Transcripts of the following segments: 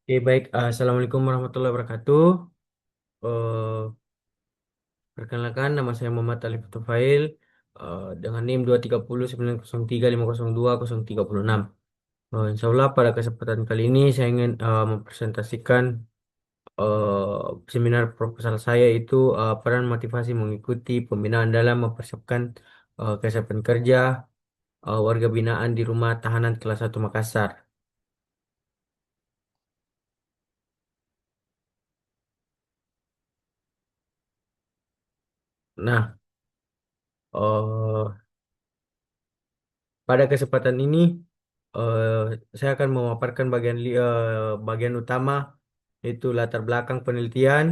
Oke, baik. Assalamualaikum warahmatullahi wabarakatuh. Eh, Perkenalkan, nama saya Muhammad Alif Tufail dengan NIM 2309035020306. Insya Allah pada kesempatan kali ini saya ingin mempresentasikan seminar proposal saya itu peran motivasi mengikuti pembinaan dalam mempersiapkan kesiapan kerja warga binaan di Rumah Tahanan Kelas 1 Makassar. Nah, eh, pada kesempatan ini eh, saya akan memaparkan bagian utama yaitu latar belakang penelitian,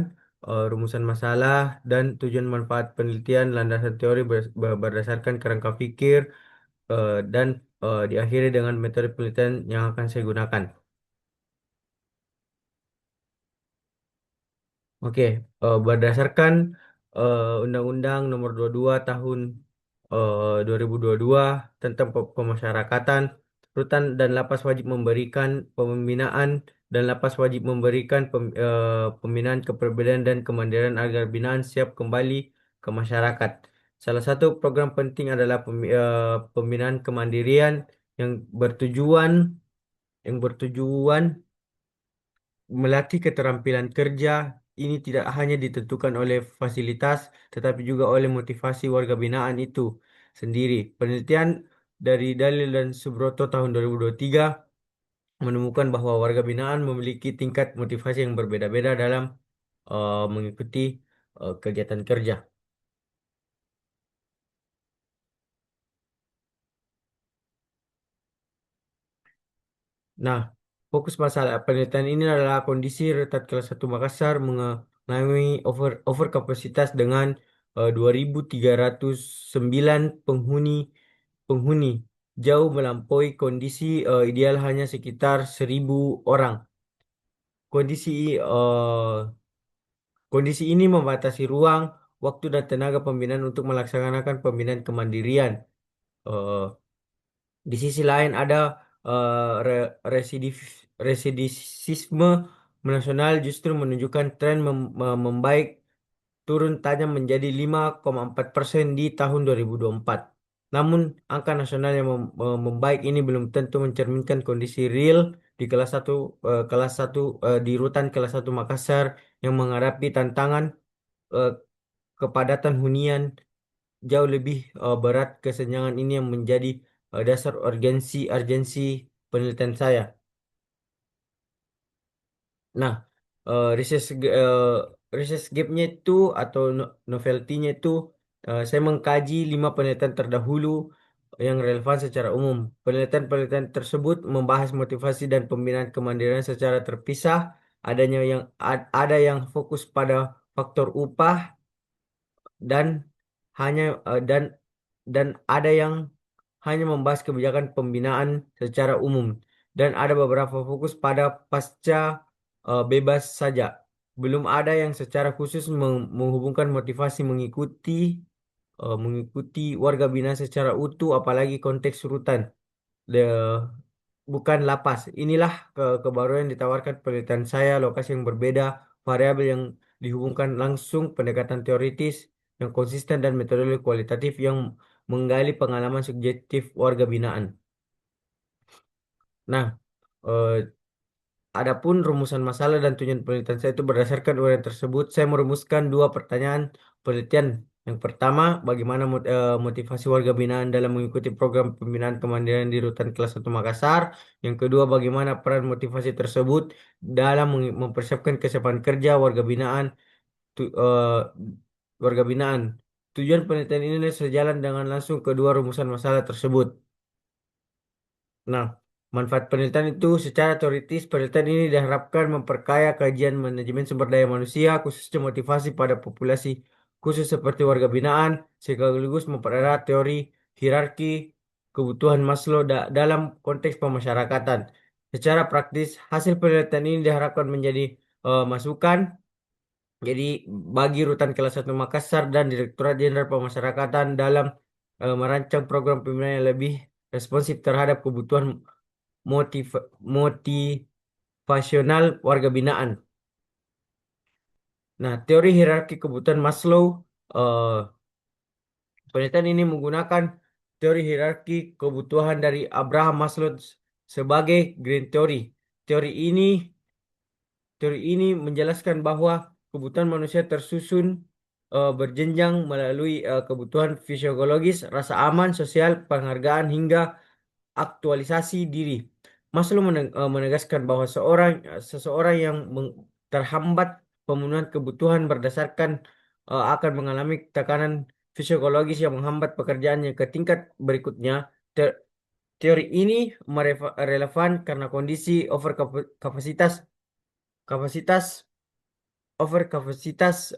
rumusan masalah, dan tujuan manfaat penelitian, landasan teori berdasarkan kerangka pikir, dan diakhiri dengan metode penelitian yang akan saya gunakan. Oke, berdasarkan Undang-Undang Nomor 22 Tahun 2022 tentang pemasyarakatan, rutan dan lapas wajib memberikan pembinaan dan lapas wajib memberikan pembinaan kepribadian dan kemandirian agar binaan siap kembali ke masyarakat. Salah satu program penting adalah pembinaan kemandirian yang bertujuan yang bertujuan melatih keterampilan kerja ini tidak hanya ditentukan oleh fasilitas, tetapi juga oleh motivasi warga binaan itu sendiri. Penelitian dari Dalil dan Subroto tahun 2023 menemukan bahwa warga binaan memiliki tingkat motivasi yang berbeda-beda dalam mengikuti kegiatan kerja. Nah, fokus masalah penelitian ini adalah kondisi Retat kelas 1 Makassar mengalami overkapasitas dengan 2.309 penghuni penghuni jauh melampaui kondisi ideal hanya sekitar 1.000 orang. Kondisi kondisi ini membatasi ruang, waktu dan tenaga pembinaan untuk melaksanakan pembinaan kemandirian. Eh, Di sisi lain ada residisisme nasional justru menunjukkan tren membaik turun tajam menjadi 5,4% di tahun 2024. Namun angka nasional yang membaik ini belum tentu mencerminkan kondisi real di kelas satu di rutan kelas satu Makassar yang menghadapi tantangan eh, kepadatan hunian jauh lebih berat. Kesenjangan ini yang menjadi dasar urgensi penelitian saya. Nah, research gapnya itu atau novelty-nya itu saya mengkaji 5 penelitian terdahulu yang relevan secara umum. Penelitian-penelitian tersebut membahas motivasi dan pembinaan kemandirian secara terpisah. Ada yang fokus pada faktor upah dan hanya eh, dan ada yang hanya membahas kebijakan pembinaan secara umum dan ada beberapa fokus pada pasca bebas saja. Belum ada yang secara khusus menghubungkan motivasi mengikuti warga binaan secara utuh apalagi konteks rutan. Bukan lapas. Inilah kebaruan yang ditawarkan penelitian saya, lokasi yang berbeda, variabel yang dihubungkan langsung, pendekatan teoritis yang konsisten dan metodologi kualitatif yang menggali pengalaman subjektif warga binaan. Nah, eh, adapun rumusan masalah dan tujuan penelitian saya itu berdasarkan uraian tersebut, saya merumuskan 2 pertanyaan penelitian. Yang pertama, bagaimana motivasi warga binaan dalam mengikuti program pembinaan kemandirian di Rutan Kelas 1 Makassar. Yang kedua, bagaimana peran motivasi tersebut dalam mempersiapkan kesiapan kerja tu- eh, warga binaan. Tujuan penelitian ini sejalan dengan langsung kedua rumusan masalah tersebut. Nah, manfaat penelitian itu secara teoritis, penelitian ini diharapkan memperkaya kajian manajemen sumber daya manusia, khususnya motivasi pada populasi khusus seperti warga binaan, sekaligus mempererat teori hierarki kebutuhan Maslow dalam konteks pemasyarakatan. Secara praktis, hasil penelitian ini diharapkan menjadi masukan jadi bagi Rutan Kelas 1 Makassar dan Direktorat Jenderal Pemasyarakatan dalam merancang program pembinaan yang lebih responsif terhadap kebutuhan motiv motivasional warga binaan. Nah, teori hierarki kebutuhan Maslow, eh, penelitian ini menggunakan teori hierarki kebutuhan dari Abraham Maslow sebagai Green Theory. Teori ini Teori ini menjelaskan bahwa kebutuhan manusia tersusun berjenjang melalui kebutuhan fisiologis, rasa aman, sosial, penghargaan, hingga aktualisasi diri. Maslow menegaskan bahwa seseorang yang terhambat pemenuhan kebutuhan berdasarkan akan mengalami tekanan fisiologis yang menghambat pekerjaannya ke tingkat berikutnya. Te- Teori ini relevan karena kondisi overkapasitas kapasitas overkapasitas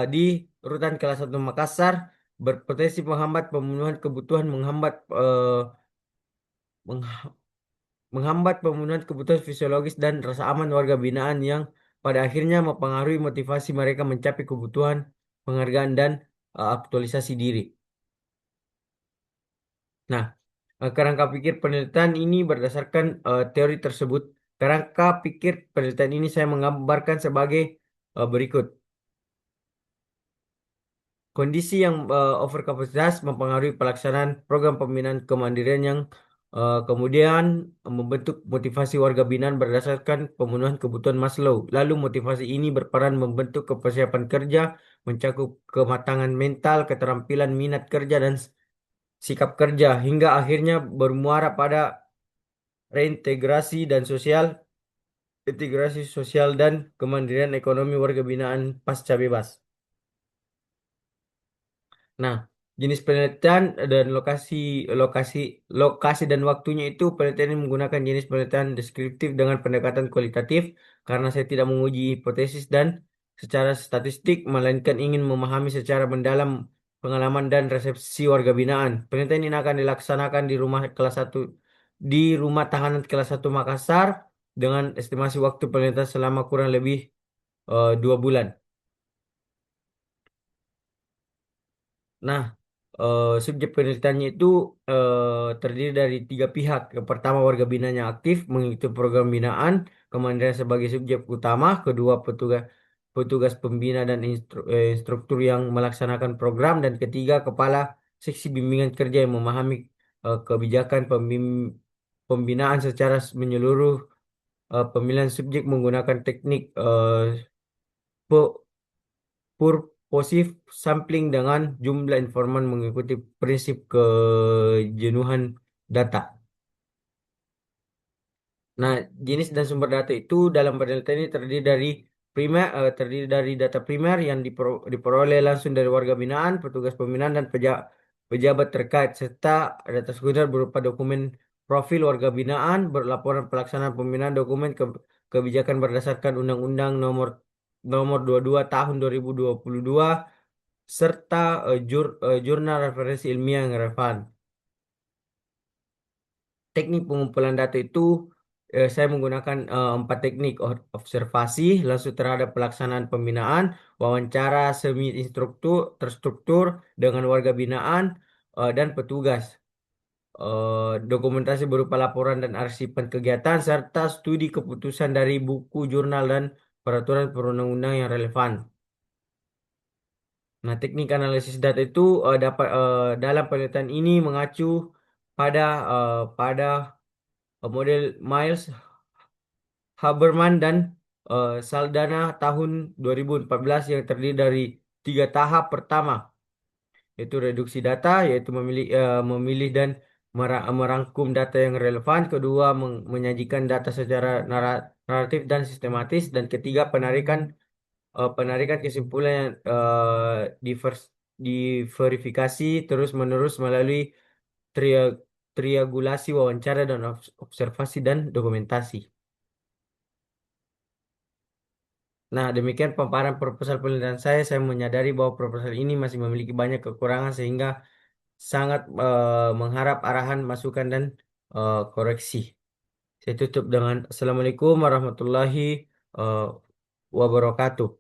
di rutan kelas 1 Makassar berpotensi menghambat pemenuhan kebutuhan mengh- menghambat pemenuhan kebutuhan fisiologis dan rasa aman warga binaan yang pada akhirnya mempengaruhi motivasi mereka mencapai kebutuhan penghargaan dan aktualisasi diri. Nah, kerangka pikir penelitian ini berdasarkan teori tersebut. Kerangka pikir penelitian ini saya menggambarkan sebagai berikut. Kondisi yang overkapasitas mempengaruhi pelaksanaan program pembinaan kemandirian yang kemudian membentuk motivasi warga binaan berdasarkan pemenuhan kebutuhan Maslow. Lalu motivasi ini berperan membentuk kepersiapan kerja, mencakup kematangan mental, keterampilan minat kerja, dan sikap kerja, hingga akhirnya bermuara pada reintegrasi dan sosial, integrasi sosial dan kemandirian ekonomi warga binaan pasca bebas. Nah, jenis penelitian dan lokasi lokasi dan waktunya itu penelitian ini menggunakan jenis penelitian deskriptif dengan pendekatan kualitatif karena saya tidak menguji hipotesis dan secara statistik melainkan ingin memahami secara mendalam pengalaman dan resepsi warga binaan. Penelitian ini akan dilaksanakan di rumah tahanan kelas 1 Makassar dengan estimasi waktu penelitian selama kurang lebih 2 bulan. Nah, subjek penelitiannya itu terdiri dari 3 pihak. Yang pertama warga binaan yang aktif mengikuti program binaan, kemudian sebagai subjek utama, kedua petugas petugas pembina dan instruktur yang melaksanakan program, dan ketiga kepala seksi bimbingan kerja yang memahami kebijakan pembinaan secara menyeluruh. Pemilihan subjek menggunakan teknik purposive sampling dengan jumlah informan mengikuti prinsip kejenuhan data. Nah, jenis dan sumber data itu dalam penelitian ini terdiri dari data primer yang diperoleh langsung dari warga binaan, petugas pembinaan dan pejabat terkait, serta data sekunder berupa dokumen profil warga binaan, berlaporan pelaksanaan pembinaan, dokumen kebijakan berdasarkan Undang-Undang nomor 22 tahun 2022, serta jurnal referensi ilmiah yang relevan. Teknik pengumpulan data itu saya menggunakan 4 teknik: observasi langsung terhadap pelaksanaan pembinaan, wawancara semi instruktur terstruktur dengan warga binaan dan petugas, dokumentasi berupa laporan dan arsipan kegiatan, serta studi keputusan dari buku, jurnal, dan peraturan perundang-undang yang relevan. Nah, teknik analisis data itu dalam penelitian ini mengacu pada pada model Miles Haberman dan Saldana tahun 2014 yang terdiri dari 3 tahap. Pertama, yaitu reduksi data, yaitu memilih dan merangkum data yang relevan. Kedua, menyajikan data secara naratif dan sistematis. Dan ketiga, penarikan kesimpulan yang diverifikasi terus-menerus melalui tria- triangulasi wawancara dan observasi dan dokumentasi. Nah, demikian paparan proposal penelitian saya. Saya menyadari bahwa proposal ini masih memiliki banyak kekurangan sehingga sangat mengharap arahan, masukan, dan koreksi. Saya tutup dengan Assalamualaikum warahmatullahi eh, wabarakatuh.